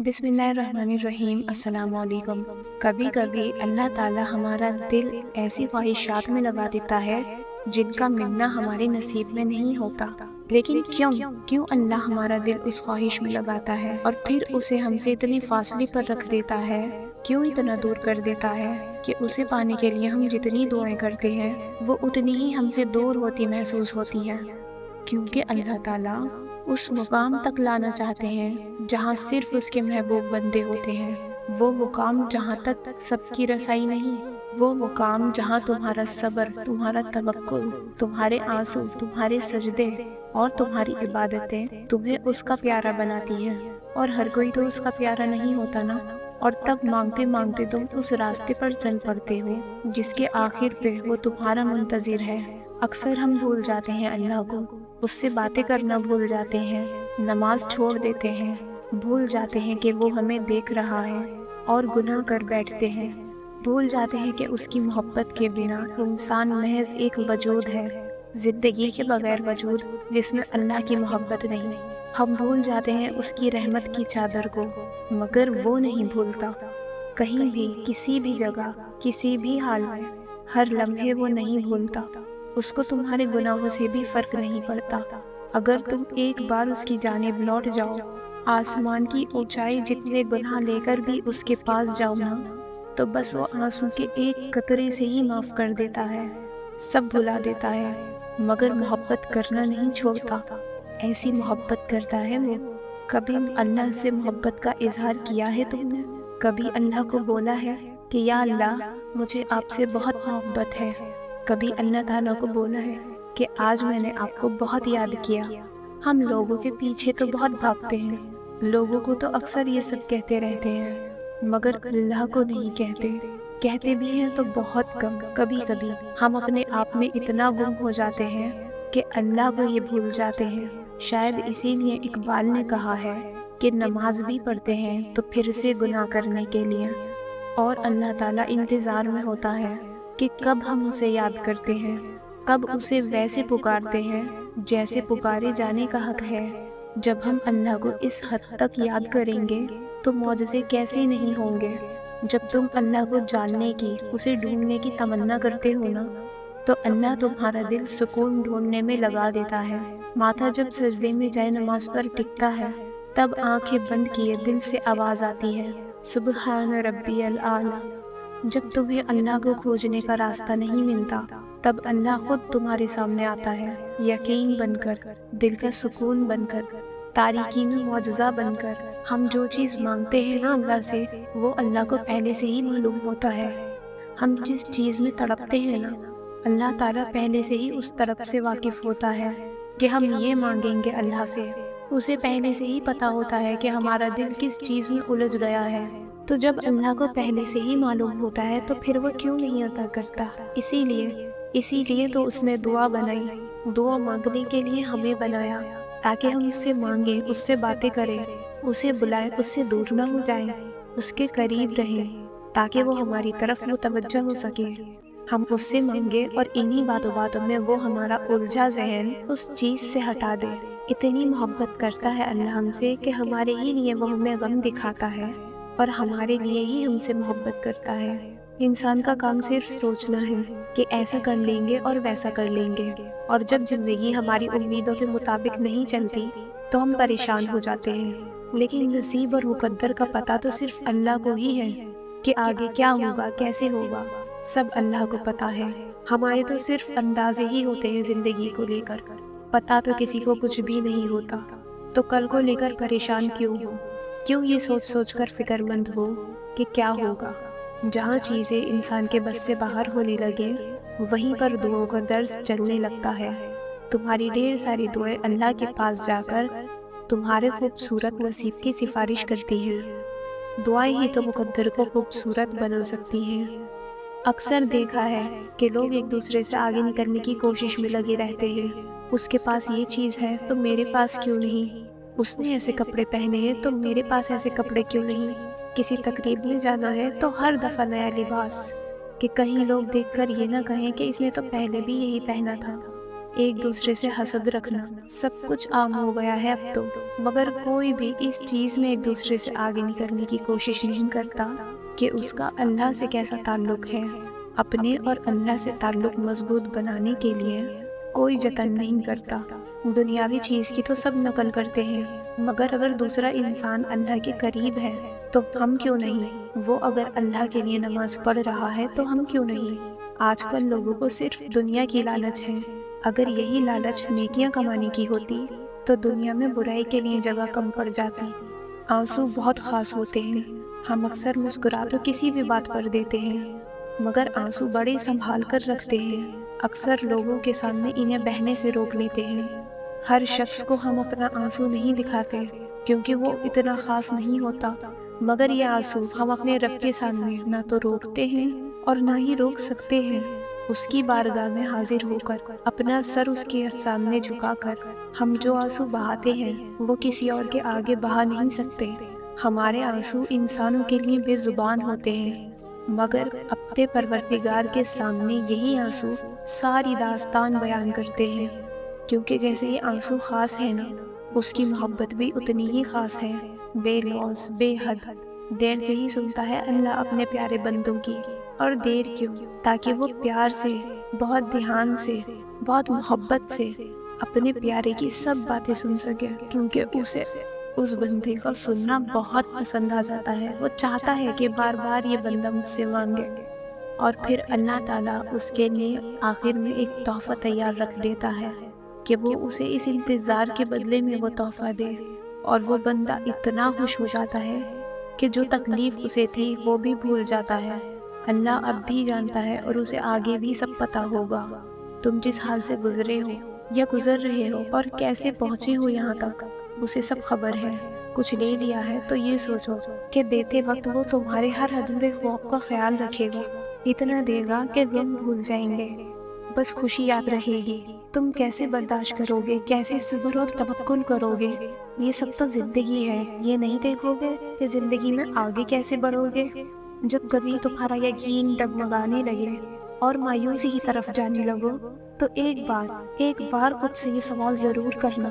बिस्मिल्लाहिर्रहमानिर्रहीम। अस्सलाम वालेकुम। कभी कभी अल्लाह ताला हमारा दिल ऐसी ख्वाहिशात में लगा देता है जिनका मिलना हमारे नसीब में नहीं होता। लेकिन क्यों क्यों अल्लाह हमारा दिल उस ख्वाहिश में लगाता है और फिर उसे हमसे इतने फासले पर रख देता है? क्यों इतना दूर कर देता है कि उसे पाने के लिए हम जितनी दुआएं करते हैं वो उतनी ही हमसे दूर होती महसूस होती है? क्योंकि अल्लाह ताला उस मुकाम तक लाना चाहते हैं जहाँ सिर्फ उसके महबूब बंदे होते हैं। वो मुकाम जहाँ तक सबकी रसाई नहीं, वो मुकाम जहाँ तुम्हारा सब्र, तुम्हारा तवक्कुल, तुम्हारे आंसू, तुम्हारे सजदे और तुम्हारी इबादतें तुम्हें उसका प्यारा बनाती हैं। और हर कोई तो उसका प्यारा नहीं होता ना। और तब मांगते मांगते तुम उस रास्ते पर चल पड़ते हो जिसके आखिर पे वो तुम्हारा मुंतजिर है। अक्सर हम भूल जाते हैं अल्लाह को, उससे बातें करना भूल जाते हैं, नमाज छोड़ देते हैं, भूल जाते हैं कि वो हमें देख रहा है और गुनाह कर बैठते हैं। भूल जाते हैं कि उसकी मोहब्बत के बिना इंसान महज एक वजूद है, जिंदगी के बगैर वजूद जिसमें अल्लाह की मोहब्बत नहीं। हम भूल जाते हैं उसकी रहमत की चादर को, मगर वो नहीं भूलता। कहीं भी, किसी भी जगह, किसी भी हाल में, हर लम्हे वो नहीं भूलता। उसको तुम्हारे गुनाहों से भी फर्क नहीं पड़ता। अगर तुम एक बार उसकी जानिब लौट जाओ, आसमान की ऊंचाई जितने गुनाह लेकर भी उसके पास जाओ ना, तो बस वो आंसू के एक कतरे से ही माफ कर देता है, सब भुला देता है। मगर मोहब्बत करना नहीं छोड़ता, ऐसी मोहब्बत करता है वो। कभी अल्लाह से मोहब्बत का इजहार किया है तुमने? कभी अल्लाह को बोला है कि या अल्लाह, मुझे आपसे बहुत मोहब्बत है? कभी अल्लाह ताला को बोला है कि आज मैंने आपको बहुत याद किया? हम लोगों के पीछे तो बहुत भागते हैं, लोगों को तो अक्सर ये सब कहते रहते हैं, मगर अल्लाह को नहीं कहते। कहते भी हैं तो बहुत कम। कभी कभी हम अपने आप में इतना गुम हो जाते हैं कि अल्लाह को ये भूल जाते हैं। शायद इसीलिए इकबाल ने कहा है कि नमाज भी पढ़ते हैं तो फिर से गुनाह करने के लिए, और अल्लाह ताला इंतज़ार में होता है कि कब हम उसे याद करते हैं, कब उसे वैसे पुकारते हैं जैसे पुकारे जाने का हक है। जब हम अल्लाह को इस हद तक याद करेंगे तो मौजज़े कैसे नहीं होंगे। जब तुम अल्लाह को जानने की, उसे ढूंढने की तमन्ना करते हो ना, तो अल्लाह तुम्हारा दिल सुकून ढूंढने में लगा देता है। माथा जब सजदे में जाए नमाज पर टिकता है, तब आंखें बंद किए दिल से आवाज़ आती है, सुबहान रब्बियल आला। जब तुम्हें अल्लाह को खोजने का रास्ता नहीं मिलता, तब अल्लाह खुद तुम्हारे सामने आता है, यकीन बनकर, दिल का सुकून बनकर, तारीकी में मौजज़ा बनकर। हम जो चीज़ मांगते हैं ना अल्लाह से, वो अल्लाह को पहले से ही मालूम होता है। हम जिस चीज़ में तड़पते हैं ना, अल्लाह ताला पहले से ही उस तरफ से वाकिफ़ होता है कि हम ये मांगेंगे अल्लाह से। उसे पहले से ही पता होता है कि हमारा दिल किस चीज़ में उलझ गया है। तो जब अल्लाह को पहले से ही मालूम होता है तो फिर वो क्यों नहीं अता करता? इसीलिए तो उसने दुआ बनाई, दुआ मांगने के लिए हमें बनाया, ताकि हम उससे मांगें, उससे बातें करें, उसे बुलाएं, उससे दूर ना हो जाएं, उसके करीब रहें, ताकि वो हमारी तरफ मुतवज्जह हो सके। हम उससे मांगे और इन्हीं बातों बातों में वो हमारा उलझा ज़हन उस चीज़ से हटा दे। इतनी मोहब्बत करता है अल्लाह हमसे कि हमारे ही लिए वो हमें गम दिखाता है और हमारे लिए ही हमसे मोहब्बत करता है। इंसान का काम सिर्फ सोचना है कि ऐसा कर लेंगे और वैसा कर लेंगे, और जब जिंदगी हमारी उम्मीदों के मुताबिक नहीं चलती तो हम परेशान हो जाते हैं। लेकिन नसीब और मुकद्दर का पता तो सिर्फ अल्लाह को ही है कि आगे क्या होगा, कैसे होगा, सब अल्लाह को पता है। हमारे तो सिर्फ अंदाजे ही होते हैं जिंदगी को लेकर, पता तो किसी को कुछ भी नहीं होता। तो कल को लेकर परेशान क्यों हो? क्यों ये सोच सोच कर फिक्रमंद हो कि क्या होगा? जहाँ चीज़ें इंसान के बस से बाहर होने लगे, वहीं पर दुआओं का दर्ज चलने लगता है। तुम्हारी ढेर सारी दुआएं अल्लाह के पास जाकर तुम्हारे खूबसूरत नसीब की सिफारिश करती हैं। दुआएं ही तो मुकद्दर को खूबसूरत बना सकती हैं। अक्सर देखा है कि लोग एक दूसरे से आगे निकलने की कोशिश में लगे रहते हैं। उसके पास ये चीज़ है तो मेरे पास क्यों नहीं? उसने ऐसे कपड़े पहने हैं तो मेरे पास ऐसे कपड़े क्यों नहीं? किसी तकरीब में जाना है तो हर दफ़ा नया लिबास, कि कहीं लोग देखकर ये ना कहें कि इसने तो पहले भी यही पहना था। ایک دوسرے سے حسد رکھنا، سب کچھ عام ہو گیا ہے اب تو، مگر کوئی بھی اس چیز میں ایک دوسرے سے آگے نکلنے کی کوشش نہیں کرتا کہ اس کا اللہ سے کیسا تعلق ہے۔ اپنے اور اللہ سے تعلق مضبوط بنانے کے لیے کوئی جتن نہیں کرتا۔ دنیاوی چیز کی تو سب نقل کرتے ہیں، مگر اگر دوسرا انسان اللہ کے قریب ہے تو ہم کیوں نہیں؟ وہ اگر اللہ کے لیے نماز پڑھ رہا ہے تو ہم کیوں نہیں؟ آج کل لوگوں کو صرف دنیا کی لالچ ہے۔ اگر یہی لالچ نیکیاں کمانے کی ہوتی تو دنیا میں برائی کے لیے جگہ کم پڑ جاتی۔ آنسو بہت خاص ہوتے ہیں۔ ہم اکثر مسکرا تو کسی بھی بات پر دیتے ہیں، مگر آنسو بڑے سنبھال کر رکھتے ہیں۔ اکثر لوگوں کے سامنے انہیں بہنے سے روک لیتے ہیں۔ ہر شخص کو ہم اپنا آنسو نہیں دکھاتے کیونکہ وہ اتنا خاص نہیں ہوتا، مگر یہ آنسو ہم اپنے رب کے سامنے نہ تو روکتے ہیں اور نہ ہی روک سکتے ہیں۔ اس کی بارگاہ میں حاضر ہو کر اپنا سر اس کے سامنے جھکا کر ہم جو آنسو بہاتے ہیں وہ کسی اور کے آگے بہا نہیں سکتے۔ ہمارے آنسو انسانوں کے لیے بے زبان ہوتے ہیں، مگر اپنے پروردگار کے سامنے یہی آنسو ساری داستان بیان کرتے ہیں، کیونکہ جیسے یہ آنسو خاص ہے نا، اس کی محبت بھی اتنی ہی خاص ہے، بے لوث، بے حد۔ دیر سے ہی سنتا ہے اللہ اپنے پیارے بندوں کی، اور دیر کیوں؟ تاکہ وہ پیار سے، بہت دھیان سے، بہت محبت سے اپنے پیارے کی سب باتیں سن سکے، کیونکہ اسے اس بندے کا سننا بہت پسند آ جاتا ہے۔ وہ چاہتا ہے کہ بار بار یہ بندہ مجھ سے مانگے، اور پھر اللہ تعالیٰ اس کے لیے آخر میں ایک تحفہ تیار رکھ دیتا ہے کہ وہ اسے اس انتظار کے بدلے میں وہ تحفہ دے، اور وہ بندہ اتنا خوش ہو جاتا ہے کہ جو تکلیف اسے تھی وہ بھی بھول جاتا ہے۔ اللہ اب بھی جانتا ہے اور اسے آگے بھی سب پتہ ہوگا۔ تم جس حال سے گزرے ہو یا گزر رہے ہو اور کیسے پہنچے ہو یہاں تک، اسے سب خبر ہے۔ کچھ لے لیا ہے تو یہ سوچو کہ دیتے وقت وہ تمہارے ہر ادھورے خواب کا خیال رکھے گا، اتنا دے گا کہ غم بھول جائیں گے، بس خوشی یاد رہے گی۔ تم کیسے برداشت کرو گے، کیسے صبر اور توکل کرو گے؟ یہ سب تو زندگی ہے۔ یہ نہیں دیکھو گے کہ زندگی میں آگے کیسے بڑھو گے؟ جب کبھی تمہارا یقین ڈگمگانے لگے اور مایوسی کی طرف جانے لگو تو ایک بار خود سے یہ سوال ضرور کرنا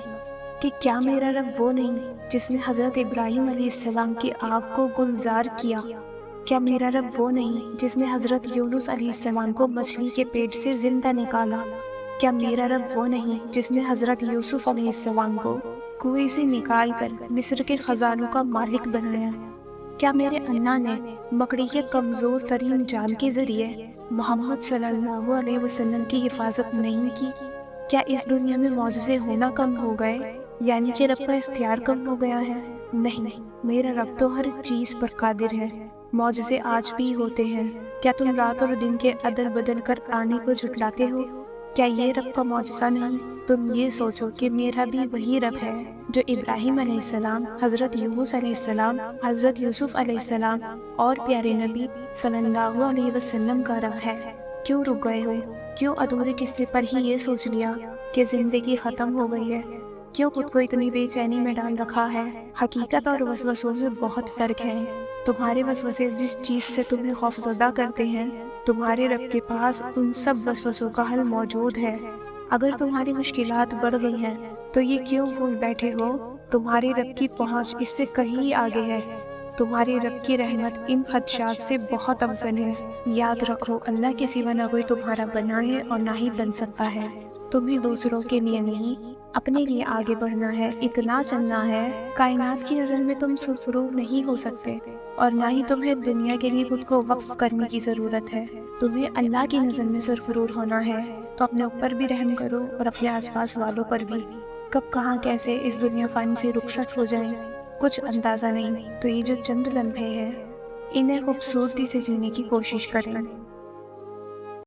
کہ کیا میرا رب وہ نہیں جس نے حضرت ابراہیم علیہ السلام کی آگ کو گلزار کیا؟ کیا میرا رب وہ نہیں جس نے حضرت یونس علیہ السلام کو مچھلی کے پیٹ سے زندہ نکالا؟ کیا میرا رب وہ نہیں جس نے حضرت یوسف علیہ السلام کو کنویں سے نکال کر مصر کے خزانوں کا مالک بنایا؟ کیا میرے اللہ نے مکڑی کے کمزور ترین جال کے ذریعے محمد صلی اللہ علیہ وسلم کی حفاظت نہیں کی؟ کیا اس دنیا میں معجزے ہونا کم ہو گئے، یعنی کہ رب کا اختیار کم ہو گیا ہے؟ نہیں، میرا رب تو ہر چیز پر قادر ہے۔ معجزے آج بھی ہوتے ہیں۔ کیا تم رات اور دن کے عدل بدل کر آنے کو جھٹلاتے ہو؟ کیا یہ رب کا معجزہ نہیں؟ تم یہ سوچو کہ میرا بھی وہی رب ہے جو ابراہیم علیہ السلام، حضرت یونس علیہ السلام، حضرت یوسف علیہ السلام اور پیارے نبی صلی اللہ علیہ وسلم کا رب ہے۔ کیوں رک گئے ہو؟ کیوں ادھورے قصے پر ہی یہ سوچ لیا کہ زندگی ختم ہو گئی ہے؟ کیوں خود کو اتنی بے چینی میں ڈال رکھا ہے؟ حقیقت اور وسوسوں میں بہت فرق ہے۔ تمہارے وسوسے جس چیز سے تمہیں خوفزدہ کرتے ہیں، تمہارے رب کے پاس ان سب وسوسوں کا حل موجود ہے۔ اگر تمہاری مشکلات بڑھ گئی ہیں تو یہ کیوں بھول بیٹھے ہو؟ تمہارے رب کی پہنچ اس سے کہیں آگے ہے۔ تمہارے رب کی رحمت ان خدشات سے بہت افضل ہے۔ یاد رکھو، اللہ کے سوا نہ کوئی تمہارا بنا ہے اور نہ ہی بن سکتا ہے۔ تمہیں دوسروں کے لیے نہیں، اپنے لیے آگے بڑھنا ہے، اتنا چلنا ہے۔ کائنات کی نظر میں تم سرفروغ نہیں ہو سکتے، اور نہ ہی تمہیں دنیا کے لیے خود کو وقف کرنے کی ضرورت ہے۔ تمہیں اللہ کی نظر میں سرفروغ ہونا ہے تو اپنے اوپر بھی رحم کرو اور اپنے آس پاس والوں پر بھی۔ کب کہاں کیسے اس دنیا فانی سے رخصت ہو جائیں کچھ اندازہ نہیں، تو یہ جو چند لمحے ہیں انہیں خوبصورتی سے جینے کی کوشش کریں۔